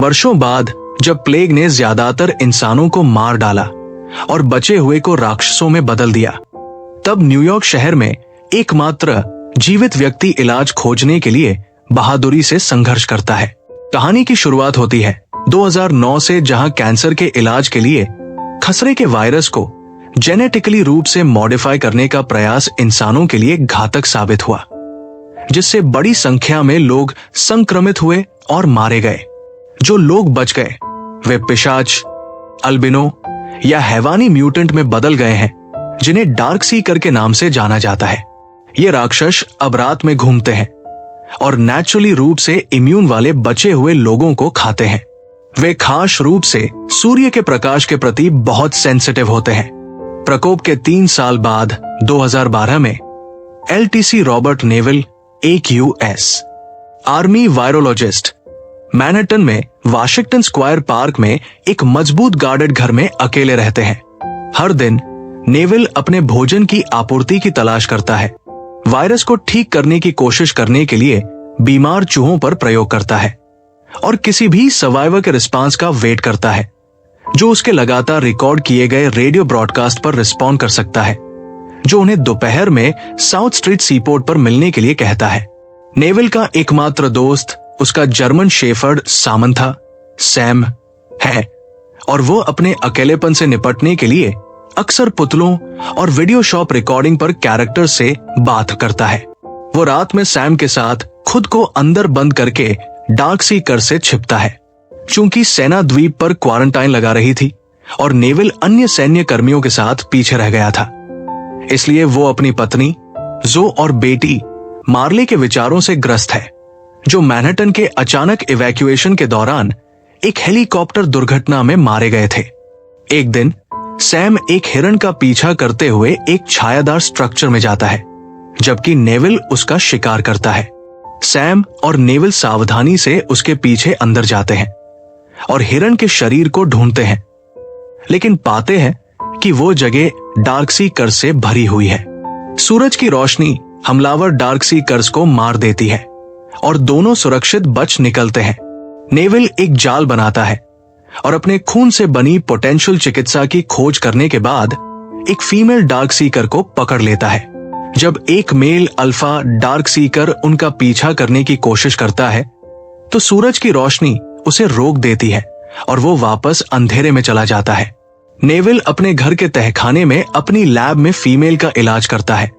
वर्षों बाद जब प्लेग ने ज्यादातर इंसानों को मार डाला और बचे हुए को राक्षसों में बदल दिया, तब न्यूयॉर्क शहर में एकमात्र जीवित व्यक्ति इलाज खोजने के लिए बहादुरी से संघर्ष करता है। कहानी की शुरुआत होती है 2009 से, जहां कैंसर के इलाज के लिए खसरे के वायरस को जेनेटिकली रूप से मॉडिफाई करने का प्रयास इंसानों के लिए घातक साबित हुआ, जिससे बड़ी संख्या में लोग संक्रमित हुए और मारे गए। जो लोग बच गए वे पिशाच, अल्बिनो या हैवानी म्यूटेंट में बदल गए हैं, जिन्हें डार्क सीकर के नाम से जाना जाता है। ये राक्षस अब रात में घूमते हैं और नेचुरली रूप से इम्यून वाले बचे हुए लोगों को खाते हैं। वे खास रूप से सूर्य के प्रकाश के प्रति बहुत सेंसिटिव होते हैं। प्रकोप के 3 साल बाद 2012 में LTC रॉबर्ट नेविल, एक US आर्मी वायरोलॉजिस्ट, मैनहट्टन में वाशिंगटन स्क्वायर पार्क में एक मजबूत गार्डेड घर में अकेले रहते हैं। हर दिन नेविल अपने भोजन की आपूर्ति की तलाश करता है। वायरस को ठीक करने की कोशिश करने के लिए बीमार चूहों पर प्रयोग करता है और किसी भी सर्वाइवर के रिस्पांस का वेट करता है, जो उसके लगातार रिकॉर्ड किए गए रेडियो ब्रॉडकास्ट पर रिस्पॉन्ड कर सकता है, जो उन्हें दोपहर में साउथ स्ट्रीट सीपोर्ट पर मिलने के लिए कहता है। नेविल का एकमात्र दोस्त उसका जर्मन शेफर्ड सामंथा सैम है और वो अपने अकेलेपन से निपटने के लिए अक्सर पुतलों और वीडियो शॉप रिकॉर्डिंग पर कैरेक्टर से बात करता है। वो रात में सैम के साथ खुद को अंदर बंद करके डार्क सीकर से छिपता है। चूंकि सेना द्वीप पर क्वारंटाइन लगा रही थी और नेविल अन्य सैन्य कर्मियों के साथ पीछे रह गया था, इसलिए वो अपनी पत्नी जो और बेटी मार्ले के विचारों से ग्रस्त है, जो मैनहट्टन के अचानक इवैक्यूएशन के दौरान एक हेलीकॉप्टर दुर्घटना में मारे गए थे। एक दिन सैम एक हिरण का पीछा करते हुए एक छायादार स्ट्रक्चर में जाता है, जबकि नेविल उसका शिकार करता है। सैम और नेविल सावधानी से उसके पीछे अंदर जाते हैं और हिरण के शरीर को ढूंढते हैं, लेकिन पाते हैं कि वो जगह डार्क सीकर्स से भरी हुई है। सूरज की रोशनी हमलावर डार्क सीकर्स को मार देती है और दोनों सुरक्षित बच निकलते हैं। नेविल एक जाल बनाता है और अपने खून से बनी पोटेंशियल चिकित्सा की खोज करने के बाद एक फीमेल डार्क सीकर को पकड़ लेता है। जब एक मेल अल्फा डार्क सीकर उनका पीछा करने की कोशिश करता है, तो सूरज की रोशनी उसे रोक देती है और वो वापस अंधेरे में चला जाता है। नेविल अपने घर के तहखाने में अपनी लैब में फीमेल का इलाज करता है,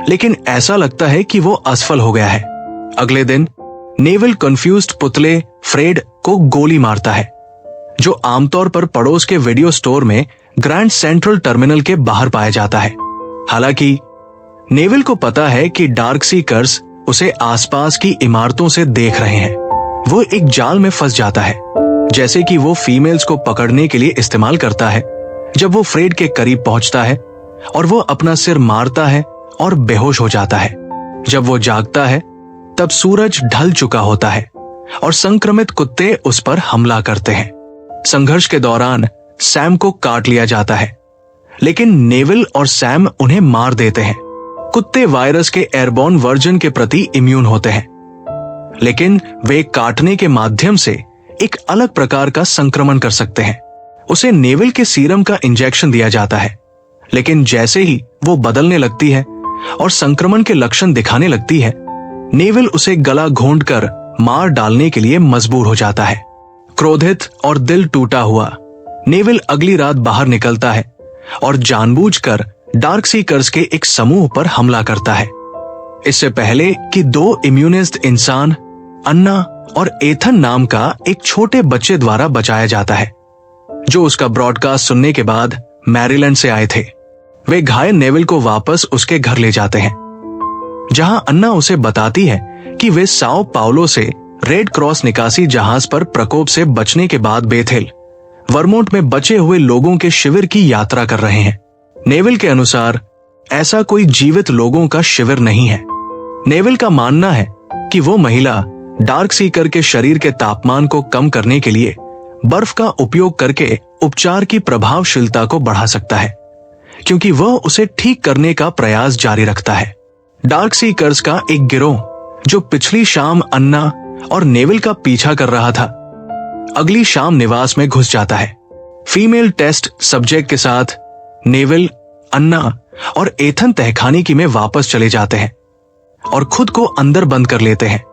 लेकिन ऐसा लगता है कि वो असफल हो गया है। अगले दिन नेविल कंफ्यूज्ड पुतले फ्रेड को गोली मारता है, जो आमतौर पर पड़ोस के वीडियो स्टोर में ग्रैंड सेंट्रल टर्मिनल के बाहर पाया जाता है। हालांकि नेविल को पता है कि डार्क सीकर्स उसे आसपास की इमारतों से देख रहे हैं। वो एक जाल में फंस जाता है, जैसे कि वो फीमेल्स को पकड़ने के लिए इस्तेमाल करता है। जब वो फ्रेड के करीब पहुंचता है और वो अपना सिर मारता है और बेहोश हो जाता है। जब वो जागता है तब सूरज ढल चुका होता है और संक्रमित कुत्ते उस पर हमला करते हैं। संघर्ष के दौरान सैम को काट लिया जाता है, लेकिन नेविल और सैम उन्हें मार देते हैं। कुत्ते वायरस के एयरबॉर्न वर्जन के प्रति इम्यून होते हैं, लेकिन वे काटने के माध्यम से एक अलग प्रकार का संक्रमण कर सकते हैं। उसे नेविल के सीरम का इंजेक्शन दिया जाता है, लेकिन जैसे ही वो बदलने लगती है और संक्रमण के लक्षण दिखाने लगती है, नेविल उसे गला घोंटकर मार डालने के लिए मजबूर हो जाता है। क्रोधित और दिल टूटा हुआ नेविल अगली रात बाहर निकलता है और जानबूझकर डार्क सीकर्स के एक समूह पर हमला करता है। इससे पहले कि 2 इम्यूनिस्ट इंसान, अन्ना और एथन नाम का एक छोटे बच्चे द्वारा बचाया जाता है, जो उसका ब्रॉडकास्ट सुनने के बाद मैरीलैंड से आए थे। वे घायल नेविल को वापस उसके घर ले जाते हैं, जहां अन्ना उसे बताती है कि वे साओ पाउलो से रेड क्रॉस निकासी जहाज पर प्रकोप से बचने के बाद बेथेल, वर्मोंट में बचे हुए लोगों के शिविर की यात्रा कर रहे हैं। नेविल के अनुसार ऐसा कोई जीवित लोगों का शिविर नहीं है। नेविल का मानना है कि वो महिला डार्क सीकर के शरीर के तापमान को कम करने के लिए बर्फ का उपयोग करके उपचार की प्रभावशीलता को बढ़ा सकता है, क्योंकि वह उसे ठीक करने का प्रयास जारी रखता है। डार्क सीकर्स का एक गिरोह जो पिछली शाम अन्ना और नेविल का पीछा कर रहा था, अगली शाम निवास में घुस जाता है। फीमेल टेस्ट सब्जेक्ट के साथ नेविल, अन्ना और एथन तहखाने की में वापस चले जाते हैं और खुद को अंदर बंद कर लेते हैं।